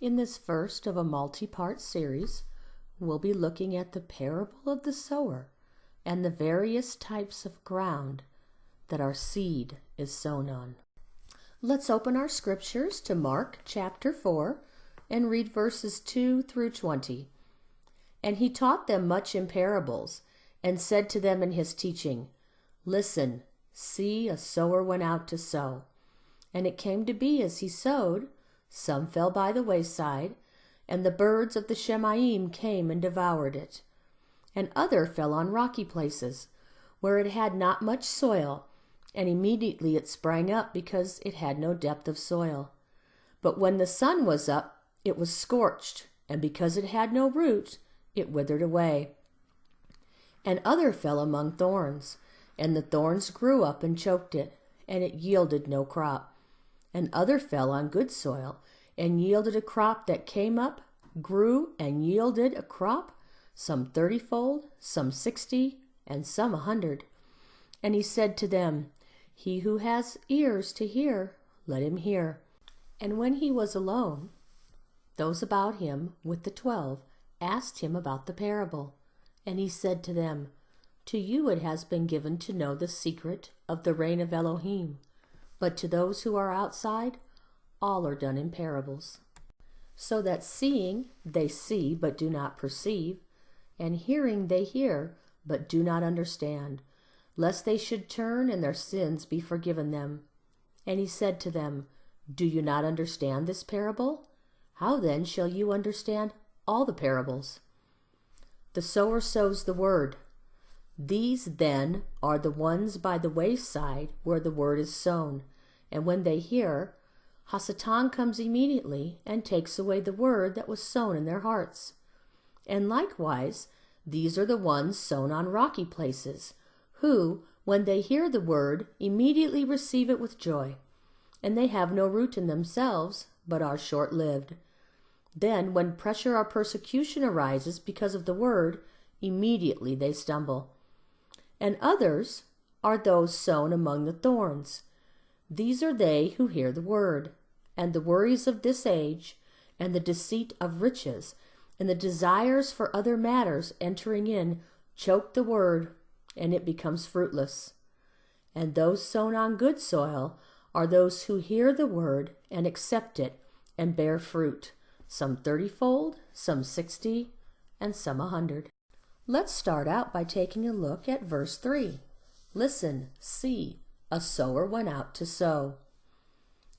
In this first of a multi-part series, we'll be looking at the parable of the sower and the various types of ground that our seed is sown on. Let's open our scriptures to Mark chapter 4 and read verses 2 through 20. And he taught them much in parables, and said to them in his teaching, Listen, see, a sower went out to sow. And it came to be as he sowed, some fell by the wayside, and the birds of the Shemaim came and devoured it. And other fell on rocky places, where it had not much soil, and immediately it sprang up, because it had no depth of soil. But when the sun was up, it was scorched, and because it had no root, it withered away. And other fell among thorns, and the thorns grew up and choked it, and it yielded no crop. And other fell on good soil, and yielded a crop that came up, grew, and yielded a crop, some 30-fold, some 60, and some 100. And he said to them, He who has ears to hear, let him hear. And when he was alone, those about him with the 12 asked him about the parable. And he said to them, To you it has been given to know the secret of the reign of Elohim, but to those who are outside, all are done in parables. So that seeing they see, but do not perceive, and hearing they hear, but do not understand, lest they should turn and their sins be forgiven them. And he said to them, Do you not understand this parable? How then shall you understand all the parables? The sower sows the word. These then are the ones by the wayside where the word is sown, and when they hear, Hasatan comes immediately and takes away the word that was sown in their hearts. And likewise, these are the ones sown on rocky places, who, when they hear the word, immediately receive it with joy. And they have no root in themselves, but are short-lived. Then, when pressure or persecution arises because of the word, immediately they stumble. And others are those sown among the thorns. These are they who hear the word, and the worries of this age, and the deceit of riches, and the desires for other matters entering in, choke the word, and it becomes fruitless. And those sown on good soil are those who hear the word and accept it and bear fruit, some 30-fold, some 60, and some 100. Let's start out by taking a look at verse 3. Listen, see, a sower went out to sow.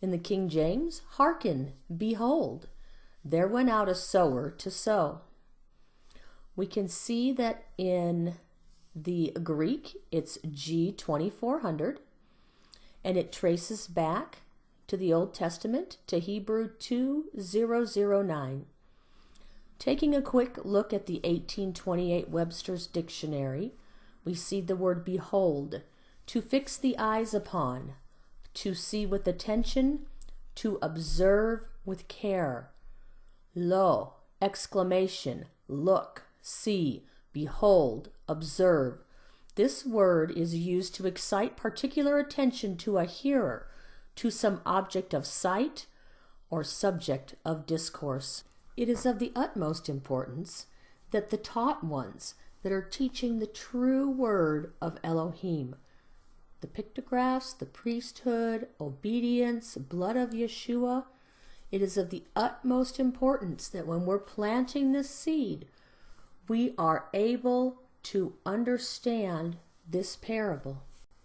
In the King James, hearken, behold, there went out a sower to sow. We can see that in the Greek, it's G2400, and it traces back to the Old Testament, to Hebrew 2009. Taking a quick look at the 1828 Webster's Dictionary, we see the word behold, to fix the eyes upon, to see with attention, to observe with care. Lo, exclamation, look, see, behold, observe. This word is used to excite particular attention to a hearer, to some object of sight or subject of discourse. It is of the utmost importance that the taught ones that are teaching the true word of Elohim, the pictographs, the priesthood, obedience, blood of Yeshua, it is of the utmost importance that when we're planting this seed, we are able to understand this parable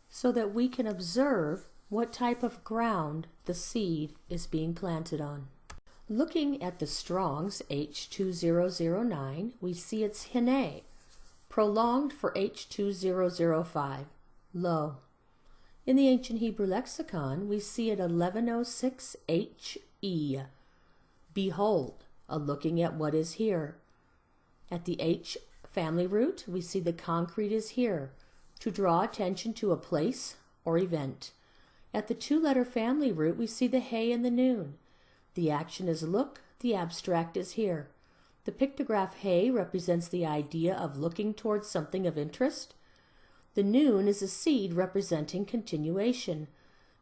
so that we can observe what type of ground the seed is being planted on. Looking at the Strong's H2009, we see it's hine, prolonged for H2005, lo. In the Ancient Hebrew Lexicon, we see it 1106 HE, behold, a looking at what is here. At the H family root, we see the concrete is here, to draw attention to a place or event. At the two-letter family root, we see the hey and the noon. The action is look, the abstract is here. The pictograph hey represents the idea of looking towards something of interest. The noon is a seed representing continuation.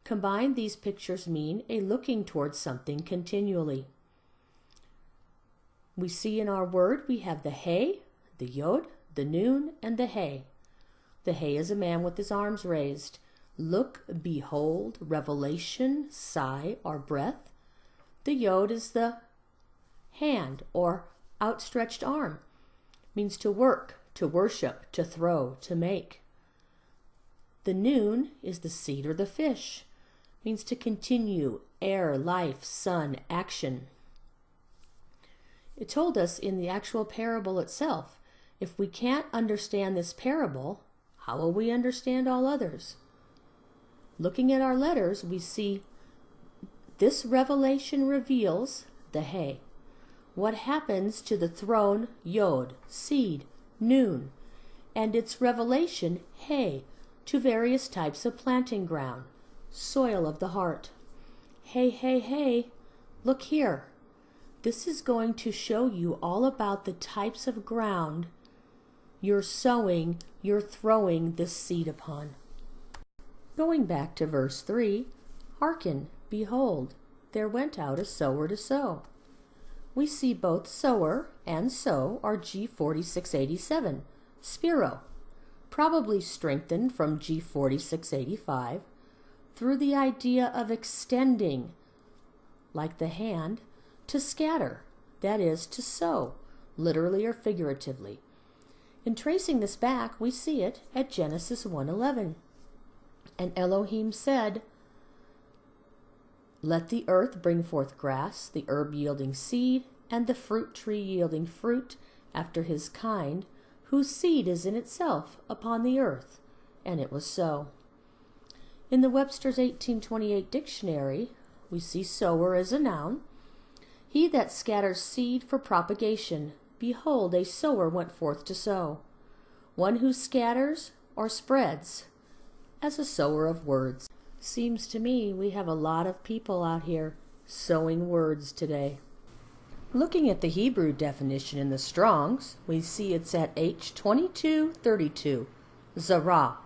Combined, these pictures mean a looking towards something continually. We see in our word we have the He, the Yod, the Nun, and the He. The He is a man with his arms raised. Look, behold, revelation, sigh, or breath. The Yod is the hand or outstretched arm. Means to work, to worship, to throw, to make. The Nun is the seed or the fish. Means to continue, air, life, sun, action. It told us in the actual parable itself, if we can't understand this parable, how will we understand all others? Looking at our letters, we see this revelation reveals the He. What happens to the throne, Yod, seed, Nun, and its revelation, He, to various types of planting ground, soil of the heart. Hey, look here. This is going to show you all about the types of ground you're sowing, you're throwing this seed upon. Going back to verse 3, hearken, behold, there went out a sower to sow. We see both sower and sow are G4687, Spiro, probably strengthened from G4685, through the idea of extending, like the hand, to scatter, that is, to sow, literally or figuratively. In tracing this back, we see it at Genesis 1:11. And Elohim said, let the earth bring forth grass, the herb yielding seed, and the fruit tree yielding fruit after his kind, whose seed is in itself upon the earth. And it was so. In the Webster's 1828 dictionary, we see sower as a noun. He that scatters seed for propagation. Behold, a sower went forth to sow. One who scatters or spreads, as a sower of words. Seems to me we have a lot of people out here sowing words today. Looking at the Hebrew definition in the Strong's, we see it's at H2232, zarah,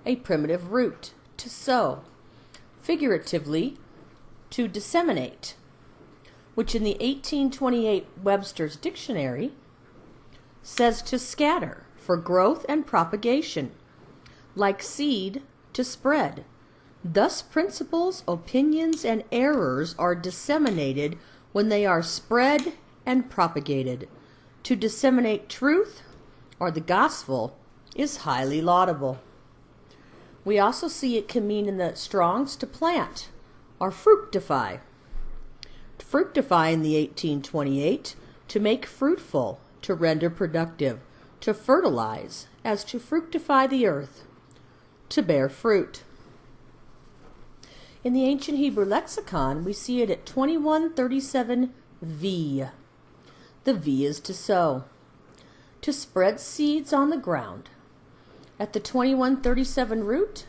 a primitive root, to sow, figuratively, to disseminate, which in the 1828 Webster's Dictionary says to scatter for growth and propagation, like seed to spread. Thus principles, opinions, and errors are disseminated when they are spread and propagated. To disseminate truth, or the gospel, is highly laudable. We also see it can mean in the Strong's to plant, or fructify. To fructify in the 1828, to make fruitful, to render productive, to fertilize, as to fructify the earth, to bear fruit. In the ancient Hebrew lexicon, we see it at 2137v. The V is to sow, to spread seeds on the ground. At the 2137 root,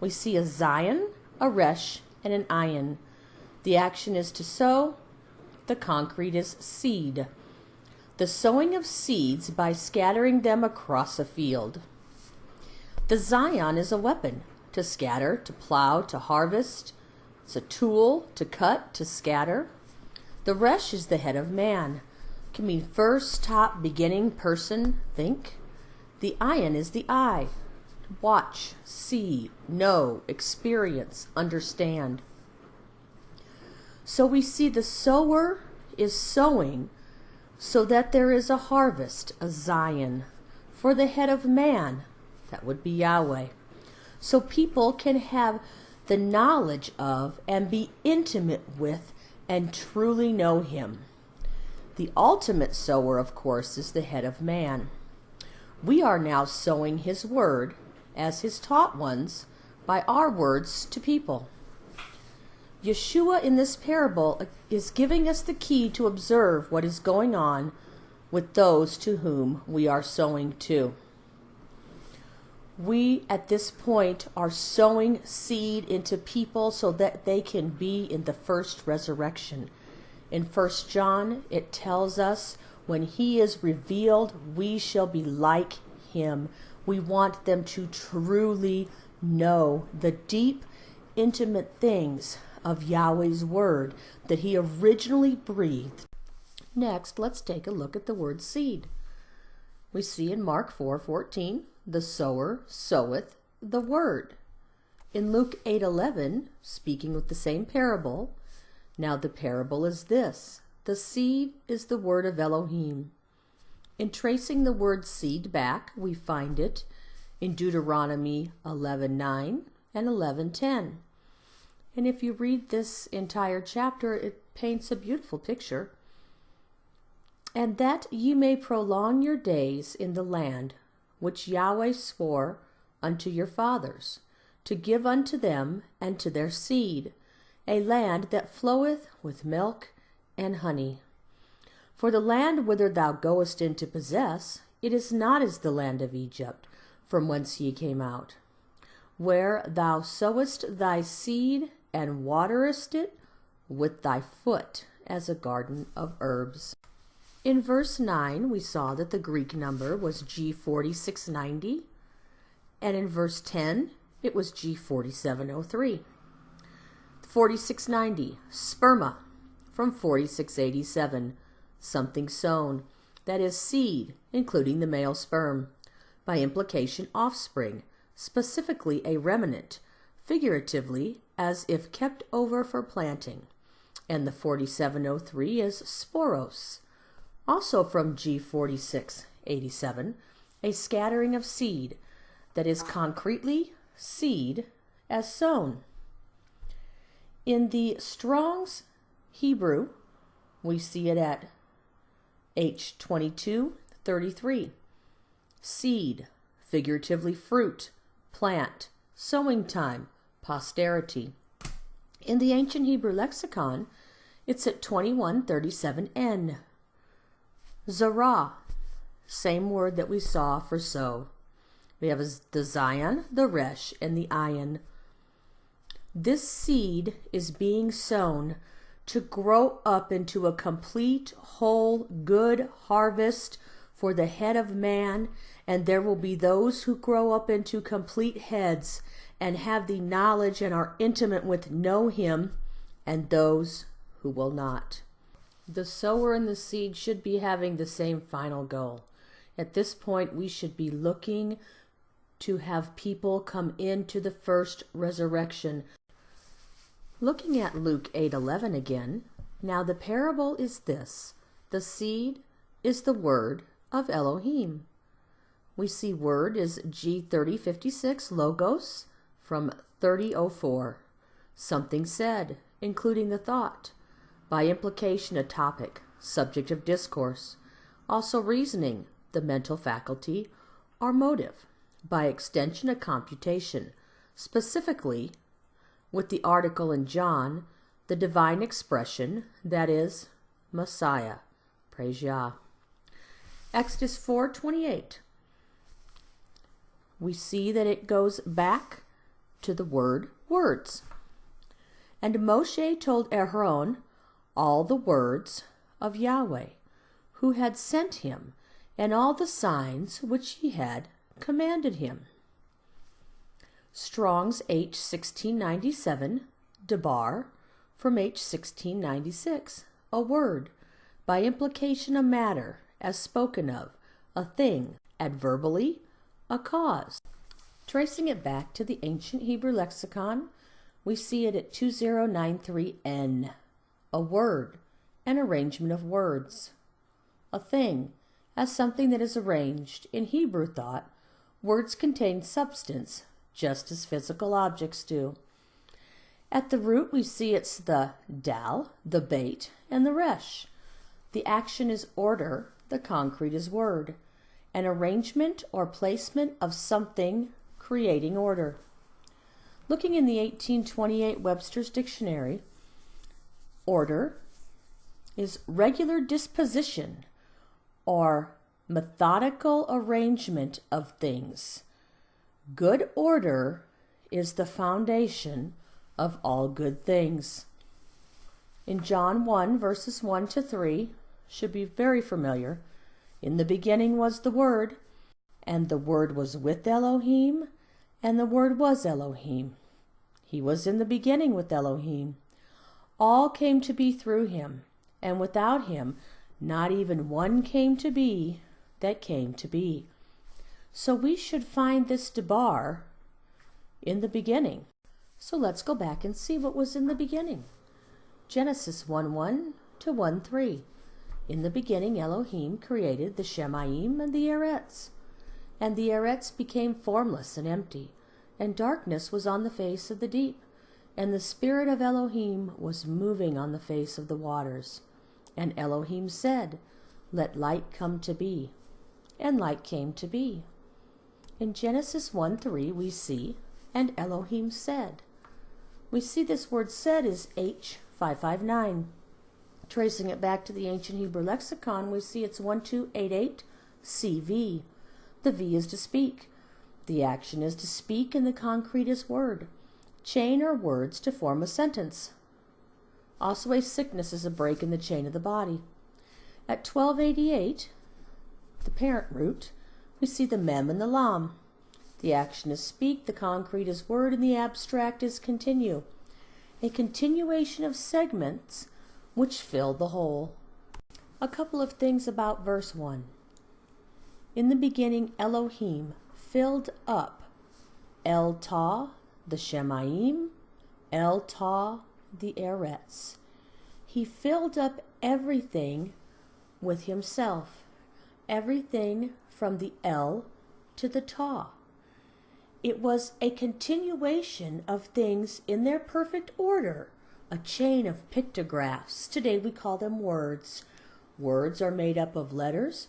we see a Zion, a Resh, and an Ayin. The action is to sow, the concrete is seed. The sowing of seeds by scattering them across a field. The Zion is a weapon, to scatter, to plow, to harvest. It's a tool, to cut, to scatter. The Resh is the head of man. It can mean first, top, beginning, person, think. The Ayin is the eye. Watch, see, know, experience, understand. So we see the sower is sowing so that there is a harvest, a Zion, for the head of man, that would be Yahweh. So people can have the knowledge of and be intimate with and truly know him. The ultimate sower, of course, is the head of man. We are now sowing his word as his taught ones by our words to people. Yeshua in this parable is giving us the key to observe what is going on with those to whom we are sowing to. We, at this point, are sowing seed into people so that they can be in the first resurrection. In 1 John, it tells us, when he is revealed, we shall be like him. We want them to truly know the deep, intimate things of Yahweh's word that he originally breathed. Next, let's take a look at the word seed. We see in Mark 4:14, the sower soweth the word. In Luke 8:11, speaking with the same parable, now the parable is this: the seed is the word of Elohim. In tracing the word seed back, we find it in Deuteronomy 11:9 and 11:10. And if you read this entire chapter, it paints a beautiful picture. And that ye may prolong your days in the land which Yahweh swore unto your fathers, to give unto them and to their seed, a land that floweth with milk and honey. For the land whither thou goest in to possess, it is not as the land of Egypt, from whence ye came out, where thou sowest thy seed and waterest it with thy foot as a garden of herbs. In verse 9, we saw that the Greek number was G4690, and in verse 10, it was G4703. 4690, sperma, from 4687, something sown, that is seed, including the male sperm, by implication offspring, specifically a remnant, figuratively as if kept over for planting. And the 4703 is sporos, also from G4687, a scattering of seed, that is concretely seed as sown. In the Strong's Hebrew, we see it at H2233. Seed, figuratively fruit, plant, sowing time, posterity. In the ancient Hebrew lexicon, it's at 2137N. Zarah, same word that we saw for sow. We have the Zion, the Resh, and the Ayin. This seed is being sown to grow up into a complete, whole, good harvest for the head of man, and there will be those who grow up into complete heads and have the knowledge and are intimate with know him, and those who will not. The sower and the seed should be having the same final goal. At this point, we should be looking to have people come into the first resurrection. Looking at Luke 8:11 again, now the parable is this: the seed is the word of Elohim. We see word is G3056 logos from 3004. Something said, including the thought. By implication, a topic, subject of discourse. Also reasoning, the mental faculty, or motive. By extension, a computation. Specifically, with the article in John, the divine expression, that is, Messiah. Praise Yah. Exodus 4:28. We see that it goes back to the word words. And Moshe told Aaron all the words of Yahweh, who had sent him, and all the signs which he had commanded him. Strong's H1697, debar, from H1696, a word, by implication a matter, as spoken of, a thing, adverbially, a cause. Tracing it back to the ancient Hebrew lexicon, we see it at 2093N, a word, an arrangement of words. A thing, as something that is arranged. In Hebrew thought, words contain substance, just as physical objects do. At the root, we see it's the dal, the bait, and the resh. The action is order, the concrete is word. An arrangement or placement of something creating order. Looking in the 1828 Webster's Dictionary, order is regular disposition or methodical arrangement of things. Good order is the foundation of all good things. In John 1, verses 1 to 3, should be very familiar. In the beginning was the Word, and the Word was with Elohim, and the Word was Elohim. He was in the beginning with Elohim. All came to be through him, and without him Not even one came to be that came to be. So we should find this debar in the beginning. So let's go back and see what was in the beginning. Genesis 1:1 to 1:3. In the beginning Elohim created the Shemaim and the Eretz. And the Eretz became formless and empty, and darkness was on the face of the deep. And the Spirit of Elohim was moving on the face of the waters. And Elohim said, "Let light come to be." And light came to be. In Genesis 1:3 we see, "And Elohim said." We see this word "said" is H559. Tracing it back to the ancient Hebrew lexicon, we see it's 1288 CV. The V is to speak. The action is to speak, and the concrete is word. Chain are words to form a sentence. Also, a sickness is a break in the chain of the body. At 1288, the parent root, we see the mem and the lam. The action is speak, the concrete is word, and the abstract is continue. A continuation of segments which fill the whole. A couple of things about verse 1. In the beginning, Elohim filled up El Ta, the Shemaim, El Ta, the Eretz. He filled up everything with himself, everything from the El to the Ta. It was a continuation of things in their perfect order, a chain of pictographs. Today we call them words. Words are made up of letters.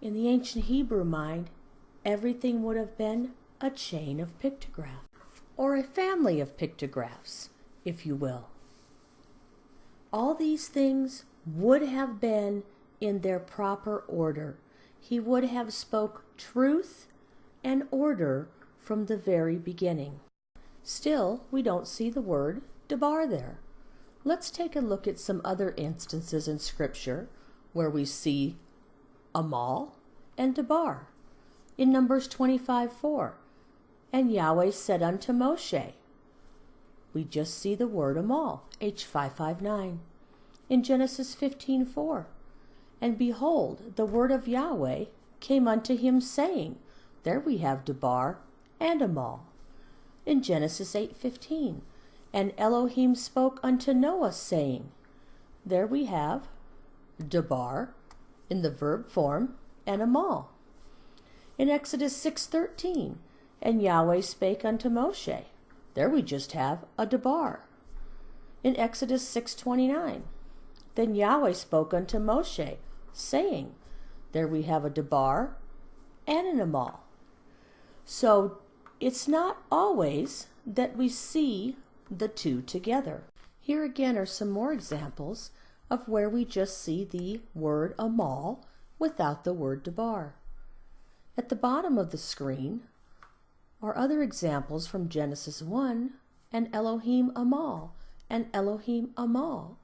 In the ancient Hebrew mind, everything would have been a chain of pictographs, or a family of pictographs, if you will. All these things would have been in their proper order. He would have spoke truth and order from the very beginning. Still, we don't see the word debar there. Let's take a look at some other instances in Scripture where we see amal and debar. In Numbers 25:4, "And Yahweh said unto Moshe." We just see the word amal, H559. In Genesis 15:4, "And behold, the word of Yahweh came unto him, saying." There we have debar and amal. In Genesis 8:15, "And Elohim spoke unto Noah, saying." There we have debar in the verb form and amal. In Exodus 6:13, "And Yahweh spake unto Moshe." There we just have a debar. In Exodus 6:29, "Then Yahweh spoke unto Moshe, saying." There we have a debar and an amal. So it's not always that we see the two together. Here again are some more examples of where we just see the word amal without the word debar. At the bottom of the screen are other examples from Genesis 1 and Elohim amal and Elohim amal.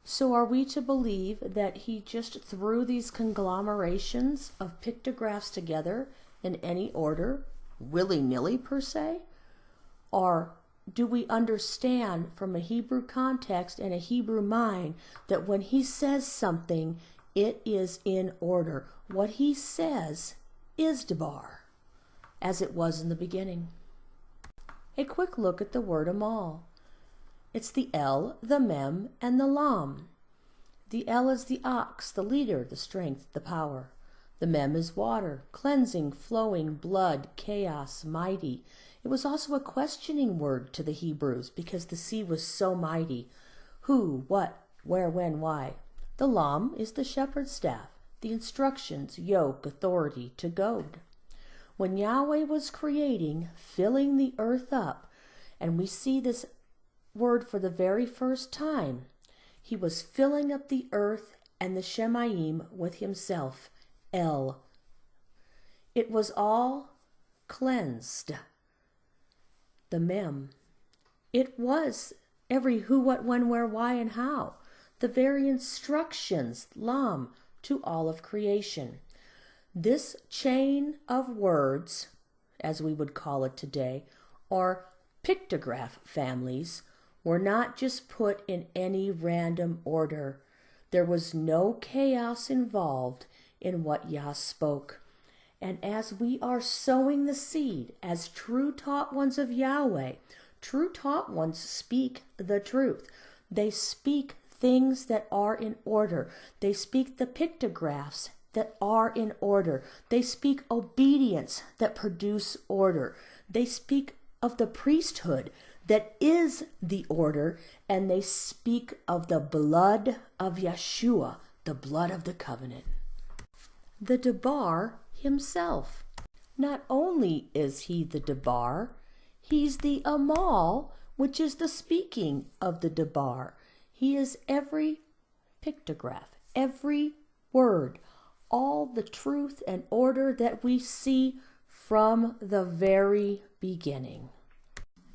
So are we to believe that he just threw these conglomerations of pictographs together in any order, willy-nilly per se? Or do we understand from a Hebrew context and a Hebrew mind that when he says something, it is in order? What he says is debar, as it was in the beginning. A quick look at the word amal. It's the El, the Mem, and the Lam. The El is the ox, the leader, the strength, the power. The Mem is water, cleansing, flowing, blood, chaos, mighty. It was also a questioning word to the Hebrews because the sea was so mighty. Who, what, where, when, why. The Lam is the shepherd's staff, the instructions, yoke, authority, to goad. When Yahweh was creating, filling the earth up, and we see this word for the very first time, he was filling up the earth and the Shemaim with himself, El. It was all cleansed. The Mem. It was every who, what, when, where, why, and how. The very instructions, Lam, to all of creation. This chain of words, as we would call it today, or pictograph families, were not just put in any random order. There was no chaos involved in what Yah spoke. And as we are sowing the seed, as true taught ones of Yahweh, true taught ones speak the truth. They speak things that are in order. They speak the pictographs that are in order. They speak obedience that produce order. They speak of the priesthood that is the order, and they speak of the blood of Yeshua, the blood of the covenant. The Debar himself. Not only is he the Debar, he's the Amal, which is the speaking of the Debar. He is every pictograph, every word, all the truth and order that we see from the very beginning.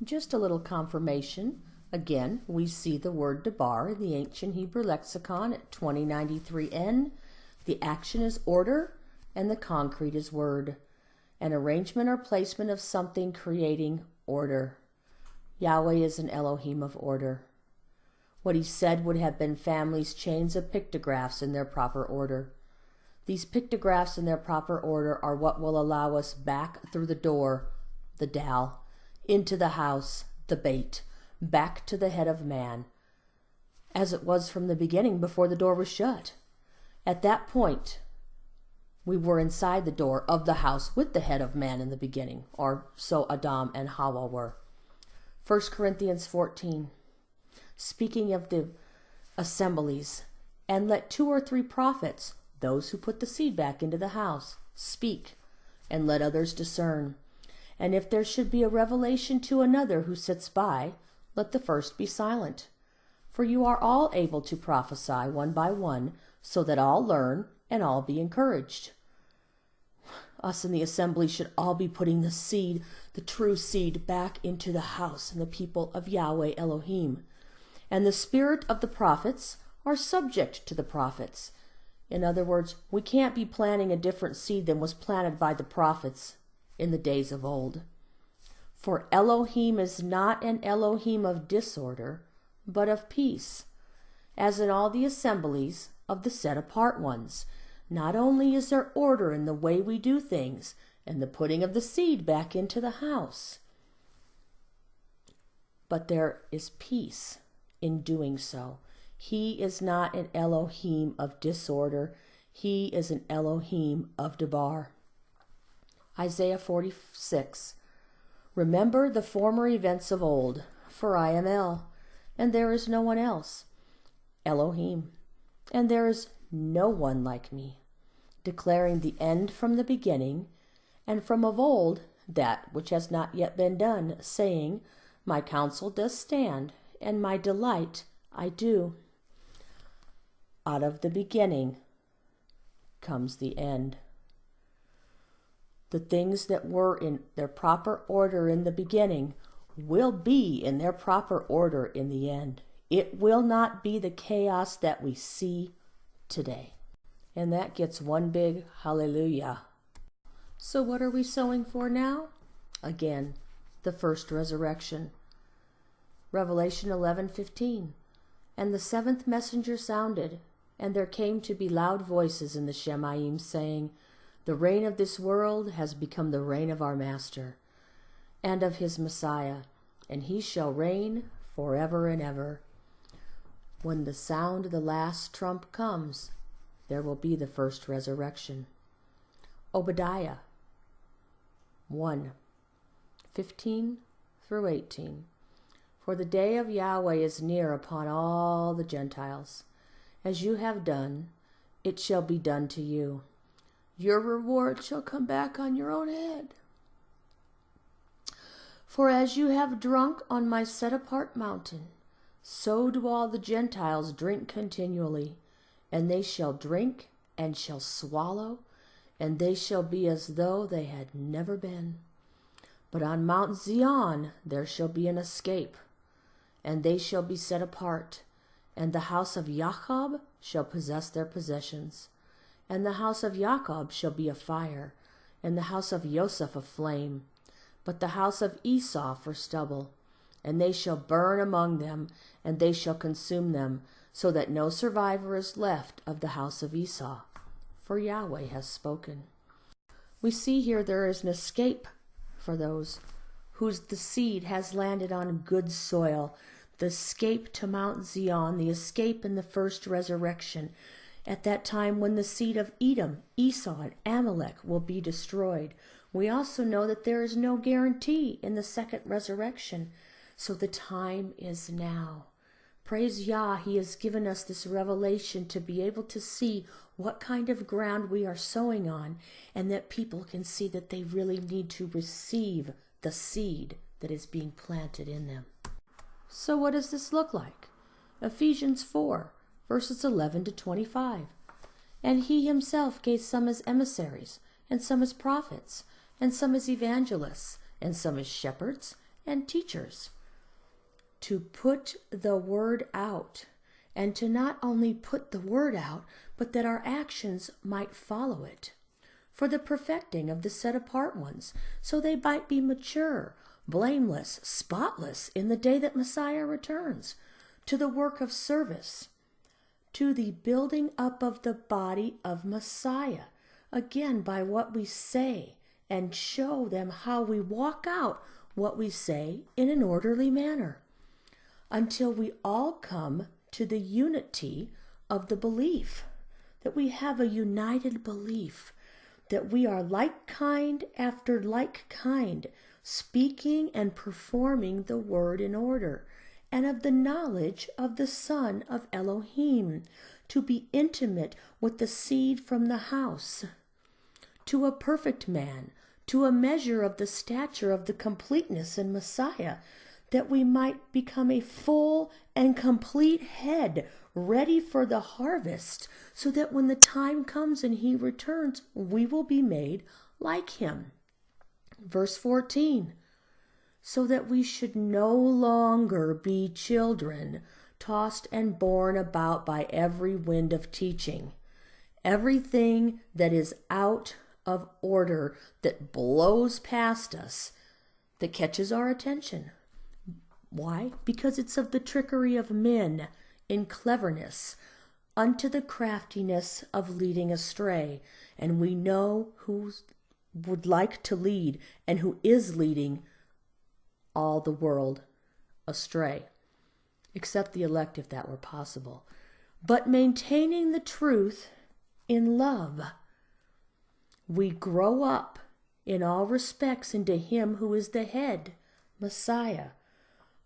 Just a little confirmation. Again, we see the word Debar in the ancient Hebrew lexicon at 2093N. The action is order, and the concrete is word. An arrangement or placement of something creating order. Yahweh is an Elohim of order. What he said would have been families' chains of pictographs in their proper order. These pictographs in their proper order are what will allow us back through the door, the dal, into the house, the bait, back to the head of man, as it was from the beginning before the door was shut. At that point, we were inside the door of the house with the head of man in the beginning, or so Adam and Hawa were. 1 Corinthians 14, speaking of the assemblies, and let 2 or 3 prophets, those who put the seed back into the house, speak, and let others discern. And if there should be a revelation to another who sits by, let the first be silent. For you are all able to prophesy one by one, so that all learn and all be encouraged. Us in the assembly should all be putting the seed, the true seed, back into the house and the people of Yahweh Elohim. And the spirit of the prophets are subject to the prophets. In other words, we can't be planting a different seed than was planted by the prophets in the days of old. For Elohim is not an Elohim of disorder, but of peace, as in all the assemblies of the set-apart ones. Not only is there order in the way we do things and the putting of the seed back into the house, but there is peace in doing so. He is not an Elohim of disorder. He is an Elohim of Debar. Isaiah 46. Remember the former events of old, for I am El, and there is no one else. Elohim, and there is no one like me, declaring the end from the beginning, and from of old that which has not yet been done, saying, my counsel does stand, and my delight I do. Out of the beginning comes the end. The things that were in their proper order in the beginning will be in their proper order in the end. It will not be the chaos that we see today. And that gets one big hallelujah. So what are we sowing for now? Again, the first resurrection. Revelation 11:15. And the 7th messenger sounded, and there came to be loud voices in the Shemaim, saying, the reign of this world has become the reign of our Master, and of his Messiah, and he shall reign forever and ever. When the sound of the last trump comes, there will be the first resurrection. Obadiah 1:15-18. For the day of Yahweh is near upon all the Gentiles. As you have done, it shall be done to you. Your reward shall come back on your own head. For as you have drunk on my set-apart mountain, so do all the Gentiles drink continually, and they shall drink and shall swallow, and they shall be as though they had never been. But on Mount Zion there shall be an escape, and they shall be set apart, and the house of Jacob shall possess their possessions. And the house of Jacob shall be a fire, and the house of Joseph a flame, but the house of Esau for stubble. And they shall burn among them, and they shall consume them, so that no survivor is left of the house of Esau, for Yahweh has spoken. We see here there is an escape for those whose the seed has landed on good soil, the escape to Mount Zion, the escape in the first resurrection, at that time when the seed of Edom, Esau, and Amalek will be destroyed. We also know that there is no guarantee in the second resurrection, so the time is now. Praise Yah, He has given us this revelation to be able to see what kind of ground we are sowing on, and that people can see that they really need to receive the seed that is being planted in them. So what does this look like? Ephesians 4, verses 11 to 25. And He Himself gave some as emissaries, and some as prophets, and some as evangelists, and some as shepherds and teachers, to put the word out, and to not only put the word out, but that our actions might follow it, for the perfecting of the set apart ones, so they might be mature, blameless, spotless in the day that Messiah returns, to the work of service, to the building up of the body of Messiah, again by what we say, and show them how we walk out what we say in an orderly manner, until we all come to the unity of the belief, that we have a united belief, that we are like kind after like kind, speaking and performing the word in order, and of the knowledge of the Son of Elohim, to be intimate with the seed from the house, to a perfect man, to a measure of the stature of the completeness in Messiah, that we might become a full and complete head, ready for the harvest, so that when the time comes and He returns, we will be made like Him. Verse 14, so that we should no longer be children, tossed and borne about by every wind of teaching, everything that is out of order, that blows past us, that catches our attention. Why? Because it's of the trickery of men in cleverness, unto the craftiness of leading astray. And we know who would like to lead and who is leading all the world astray, except the elect if that were possible. But maintaining the truth in love, we grow up in all respects into Him who is the head, Messiah.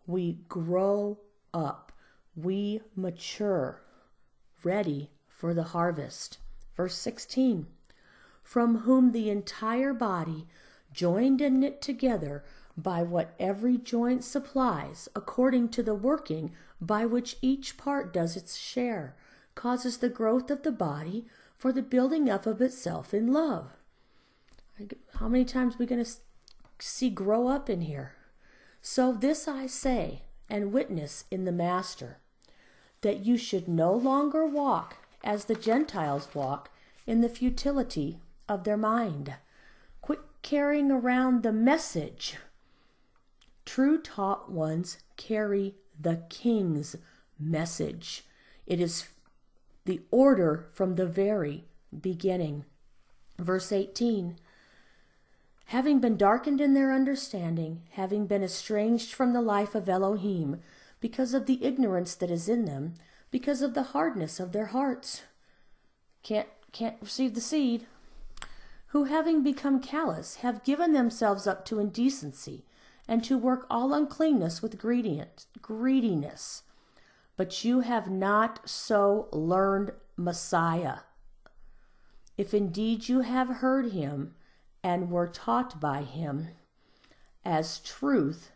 We grow up, we mature, ready for the harvest. Verse 16, from whom the entire body, joined and knit together by what every joint supplies, according to the working by which each part does its share, causes the growth of the body for the building up of itself in love. How many times are we going to see grow up in here? So this I say and witness in the Master, that you should no longer walk as the Gentiles walk in the futility of their mind. Quit carrying around the message. True taught ones carry the King's message. It is the order from the very beginning. Verse 18, having been darkened in their understanding, having been estranged from the life of Elohim, because of the ignorance that is in them, because of the hardness of their hearts. Can't receive the seed. Who having become callous, have given themselves up to indecency, and to work all uncleanness with greediness. But you have not so learned Messiah. If indeed you have heard Him, and were taught by Him, as truth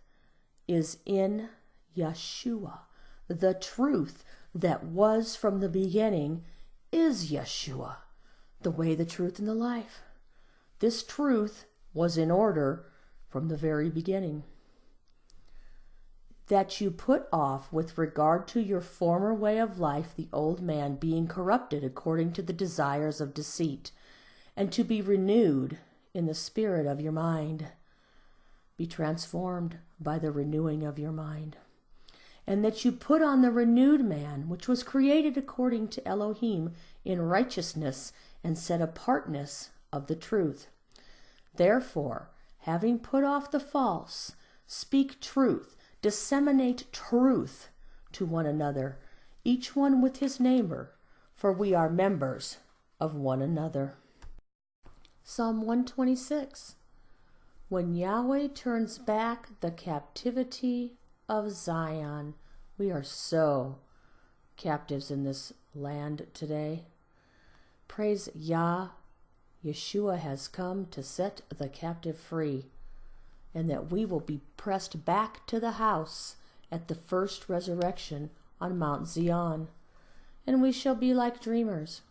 is in Yeshua. The truth that was from the beginning is Yeshua, the way, the truth, and the life. This truth was in order from the very beginning. That you put off with regard to your former way of life the old man being corrupted according to the desires of deceit, and to be renewed in the spirit of your mind. Be transformed by the renewing of your mind. and that you put on the renewed man, which was created according to Elohim in righteousness and set apartness of the truth. Therefore, having put off the false, speak truth, disseminate truth to one another, each one with his neighbor, for we are members of one another. Psalm 126. When Yahweh turns back the captivity of Zion. We are so captives in this land today. Praise Yah. Yeshua has come to set the captive free, and that we will be pressed back to the house at the first resurrection on Mount Zion, and we shall be like dreamers.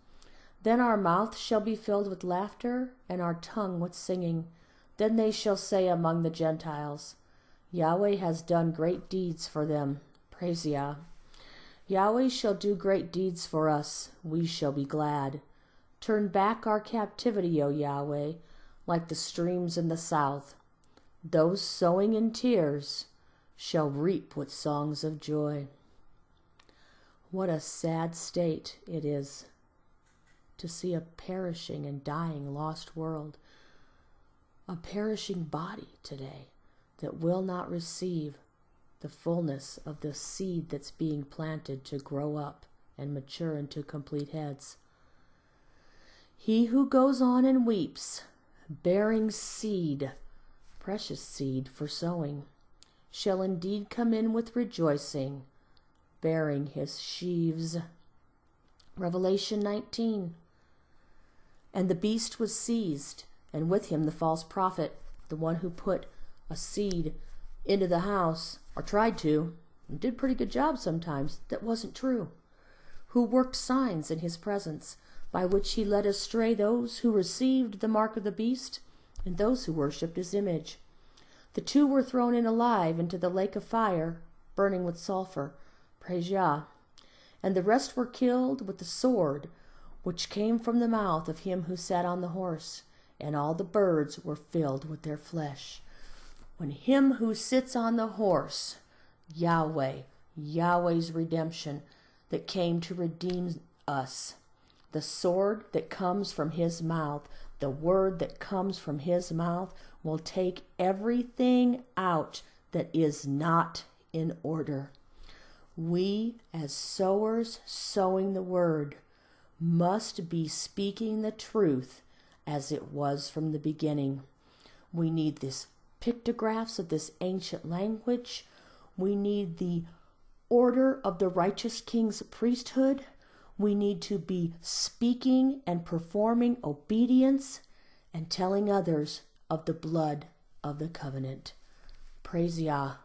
Then our mouth shall be filled with laughter, and our tongue with singing. Then they shall say among the Gentiles, Yahweh has done great deeds for them. Praise Yah. Yahweh shall do great deeds for us. We shall be glad. Turn back our captivity, O Yahweh, like the streams in the south. Those sowing in tears shall reap with songs of joy. What a sad state it is to see a perishing and dying lost world, a perishing body today that will not receive the fullness of the seed that's being planted to grow up and mature into complete heads. He who goes on and weeps, bearing seed, precious seed for sowing, shall indeed come in with rejoicing, bearing his sheaves. Revelation 19. And the beast was seized, and with him the false prophet, the one who put a seed into the house, or tried to, and did a pretty good job sometimes, that wasn't true, who worked signs in his presence, by which he led astray those who received the mark of the beast and those who worshipped his image. The two were thrown in alive into the lake of fire, burning with sulfur. Praise Yah. And the rest were killed with the sword, which came from the mouth of him who sat on the horse, and all the birds were filled with their flesh. When him who sits on the horse, Yahweh's redemption, that came to redeem us, the sword that comes from his mouth, the word that comes from his mouth, will take everything out that is not in order. We, as sowers sowing the word, must be speaking the truth as it was from the beginning. We need these pictographs of this ancient language. We need the order of the righteous king's priesthood. We need to be speaking and performing obedience and telling others of the blood of the covenant. Praise Yah.